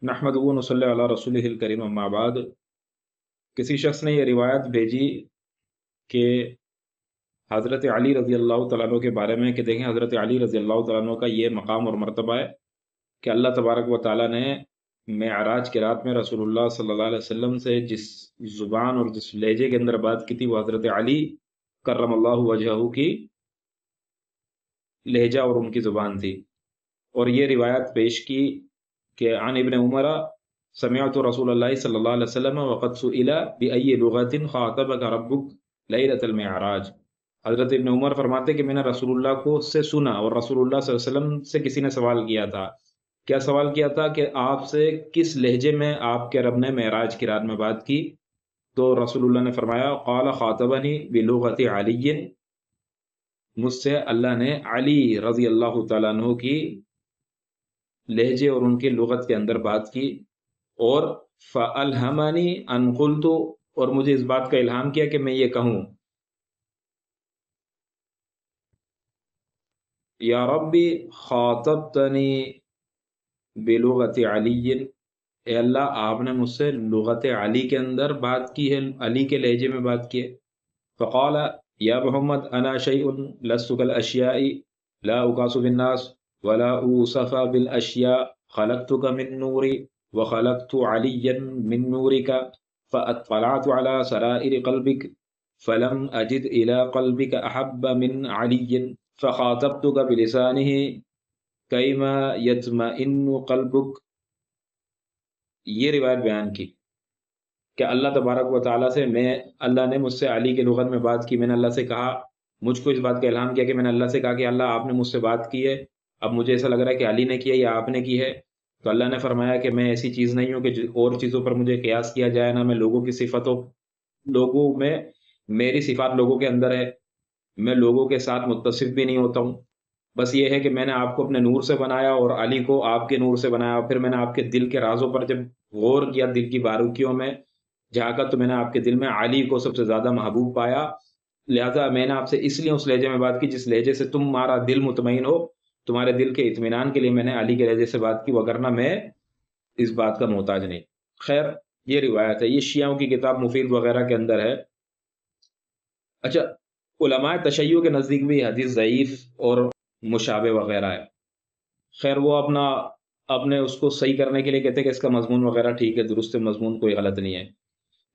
नहमदुहु व नसल्ली अला रसूलिहिल करीम अम्मा बाद। किसी शख्स ने यह रिवायत भेजी कि हज़रत अली रज़ी अल्लाह तआला अन्हु के बारे में कि देखें हज़रत अली रज़ी अल्लाह तआला अन्हु का ये मकाम और मर्तबा है कि अल्लाह तबारक व तआला ने मेअराज की रात में रसूलुल्लाह सल्लल्लाहु अलैहि वसल्लम से जिस ज़ुबान और जिस लहजे के अंदर बात की थी वो हज़रत अली कर्रमल्लाहु वजहहू की लहजा और उनकी ज़ुबान थी। और ये रिवायत पेश की कि अन इब्न उमर समिअतु रसूलल्लाह सल्लल्लाहु अलैहि वसल्लम वक़द सुइला बिअय्यि लुग़तिन ख़ातबक रब्बुक लैलतल मिअराज। हज़रत इब्न उमर फरमाते कि मैंने रसूलुल्लाह को से सुना और रसूलुल्लाह सल्लल्लाहु अलैहि वसल्लम से किसी ने सवाल किया था। क्या सवाल किया था कि आपसे किस लहजे में आपके रब ने मेराज की रात में बात की? तो रसूलुल्लाह ने फरमाया क़ाल ख़ातबनी बिलुग़ति अली, मुझसे अल्लाह ने अली रज़ी अल्लाह तआला अन्हु की लहजे और उनके लुगत के अंदर बात की। और फ़अल्हमनी अन क़ुल्तु, और मुझे इस बात का इल्हाम किया कि मैं ये कहूँ या रब्बी ख़ातबतनी बिलुग़ति अली, ए अल्लाह आपने मुझसे लुग़त अली के अंदर बात की है, अली के लहजे में बात की है। फ़क़ाल या मोहम्मद अना शैउन लस्तु कल अशियाई ला उकासु बिन्नास वला ऊसफ़ा बिल अशिया ख़लक़तुका मिन नूरी व ख़लक़तु अलिय्यन मिन नूरिका फ़अत्तलअतु अला सराइरि क़ल्बिक फ़लम अजिद इला क़ल्बिक अहब्ब मिन अलिय्यन फ़ख़ातबतुका बिलिसानिही कैमा यत्मइन्नु क़ल्बुक। ये रिवायत बयान की कि अल्लाह तबारक व तआला से अल्लाह ने मुझसे अली के लुग़त में बात की। मैंने अल्लाह से कहा, मुझको इस बात का इल्हाम किया कि मैंने अल्लाह से कहा कि अल्लाह आपने मुझसे बात की है, अब मुझे ऐसा लग रहा है कि अली ने की है या आपने की है। तो अल्लाह ने फरमाया कि मैं ऐसी चीज़ नहीं हूँ कि और चीज़ों पर मुझे क़ियास किया जाए, ना मैं लोगों की सिफ़तों लोगों में मेरी सिफ़ात लोगों के अंदर है, मैं लोगों के साथ मुत्तसिफ़ भी नहीं होता हूँ। बस ये है कि मैंने आपको अपने नूर से बनाया और अली को आपके नूर से बनाया। फिर मैंने आपके दिल के राज़ों पर जब गौर किया, दिल की बारीकियों में झाँका, तो मैंने आपके दिल में अली को सबसे ज़्यादा महबूब पाया। लिहाज़ा मैंने आपसे इसलिए उस लहजे में बात की जिस लहजे से तुम्हारा दिल मुतमईन हो, तुम्हारे दिल के इत्मीनान के लिए मैंने अली के लहजे से बात की, वगरना मैं इस बात का मोहताज नहीं। खैर, ये रिवायत है, ये शियाओं की किताब मुफीद वगैरह के अंदर है। अच्छा, उलमाए तशय्युअ के नज़दीक भी हदीस ज़ईफ़ और मुशाबे वगैरह है। खैर वो अपने उसको सही करने के लिए कहते हैं कि इसका मज़मून वगैरह ठीक है, दुरुस्त मज़मून, कोई गलत नहीं है।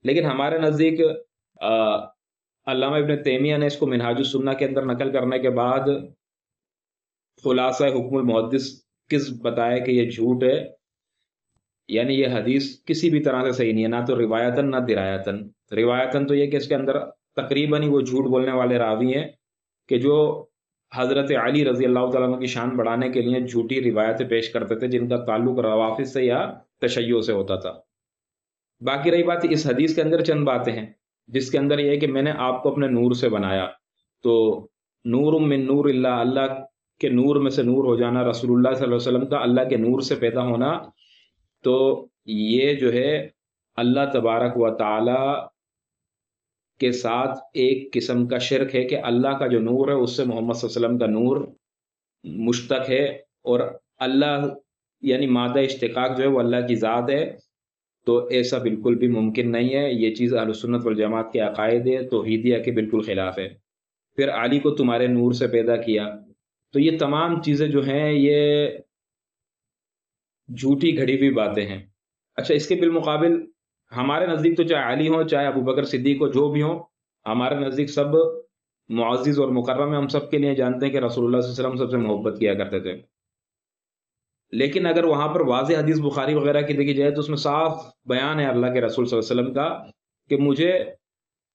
लेकिन हमारे नज़दीक अल्लामा इब्न तैमिया ने इसको मिनहाजुस सुन्ना के अंदर नकल करने के बाद खुलासा हुक्मुल मुहद्दिस किस बताया कि ये झूठ है, यानी ये हदीस किसी भी तरह से सही नहीं है, ना तो रिवायतन ना दिरायतन। रिवायतन तो ये कि इसके अंदर तकरीबन ही वो झूठ बोलने वाले रावी हैं कि जो हज़रत अली रज़ी अल्लाह तआला अन्हु की शान बढ़ाने के लिए झूठी रिवायतें पेश करते थे, जिनका ताल्लुक रवाफ़िज़ से या तशय्युअ से होता था। बाकी रही बात इस हदीस के अंदर चंद बातें हैं, जिसके अंदर ये है कि मैंने आपको अपने नूर से बनाया। तो नूरुम मिन नूरिल्लाह, अल्लाह के नूर में से नूर हो जाना, रसूलुल्लाह सल्लल्लाहु अलैहि वसल्लम का अल्लाह के नूर से पैदा होना, तो ये जो है अल्लाह तबारक व तआला के साथ एक किस्म का शिर्क है कि अल्लाह का जो नूर है उससे मोहम्मद सल्लल्लाहु अलैहि वसल्लम का नूर मुश्तक है, और अल्लाह यानी मादा इश्तिकाक जो है वो अल्लाह की ज़ात है। तो ऐसा बिल्कुल भी मुमकिन नहीं है। ये चीज़ अहलुस सुन्नत वल जमात के अक़ायद है, तौहीदिया के बिल्कुल ख़िलाफ़ है। फिर अली को तुम्हारे नूर से पैदा किया, तो ये तमाम चीज़ें जो हैं ये झूठी घड़ी हुई बातें हैं। अच्छा, इसके बिलमुक़ाबिल हमारे नज़दीक तो चाहे अली हों, चाहे अबू बकर सिद्दीक़ हो, जो भी हों, हमारे नज़दीक सब मुअज़्ज़िज़ और मुकर्रम हैं। हम सब के लिए जानते हैं कि रसूलुल्लाह सल्लल्लाहु अलैहि वसल्लम सबसे मोहब्बत किया करते थे। लेकिन अगर वहाँ पर वाज़ेह हदीस बुखारी वगैरह की देखी जाए तो उसमें साफ बयान है अल्लाह के रसूल सल्लल्लाहु अलैहि वसल्लम का कि मुझे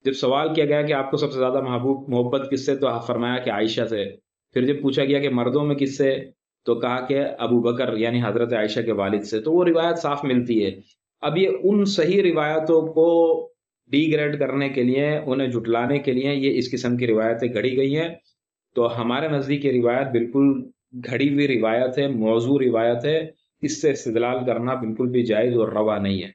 जब सवाल किया गया कि आपको सबसे ज़्यादा महबूब मोहब्बत किससे, तो फरमाया कि आयशा से। फिर जब पूछा गया कि मर्दों में किससे, तो कहा कि अबू बकर यानी हज़रत आयशा के वालिद से। तो वो रिवायत साफ मिलती है। अब ये उन सही रिवायतों को डिग्रेड करने के लिए, उन्हें झुटलाने के लिए ये इस किस्म की रिवायतें गढ़ी गई हैं। तो हमारे नज़दीक ये रिवायत बिल्कुल घड़ी हुई रिवायत है, मौजू रिवायत है। इससे इस्तिदलाल करना बिल्कुल भी जायज़ और रवा नहीं है।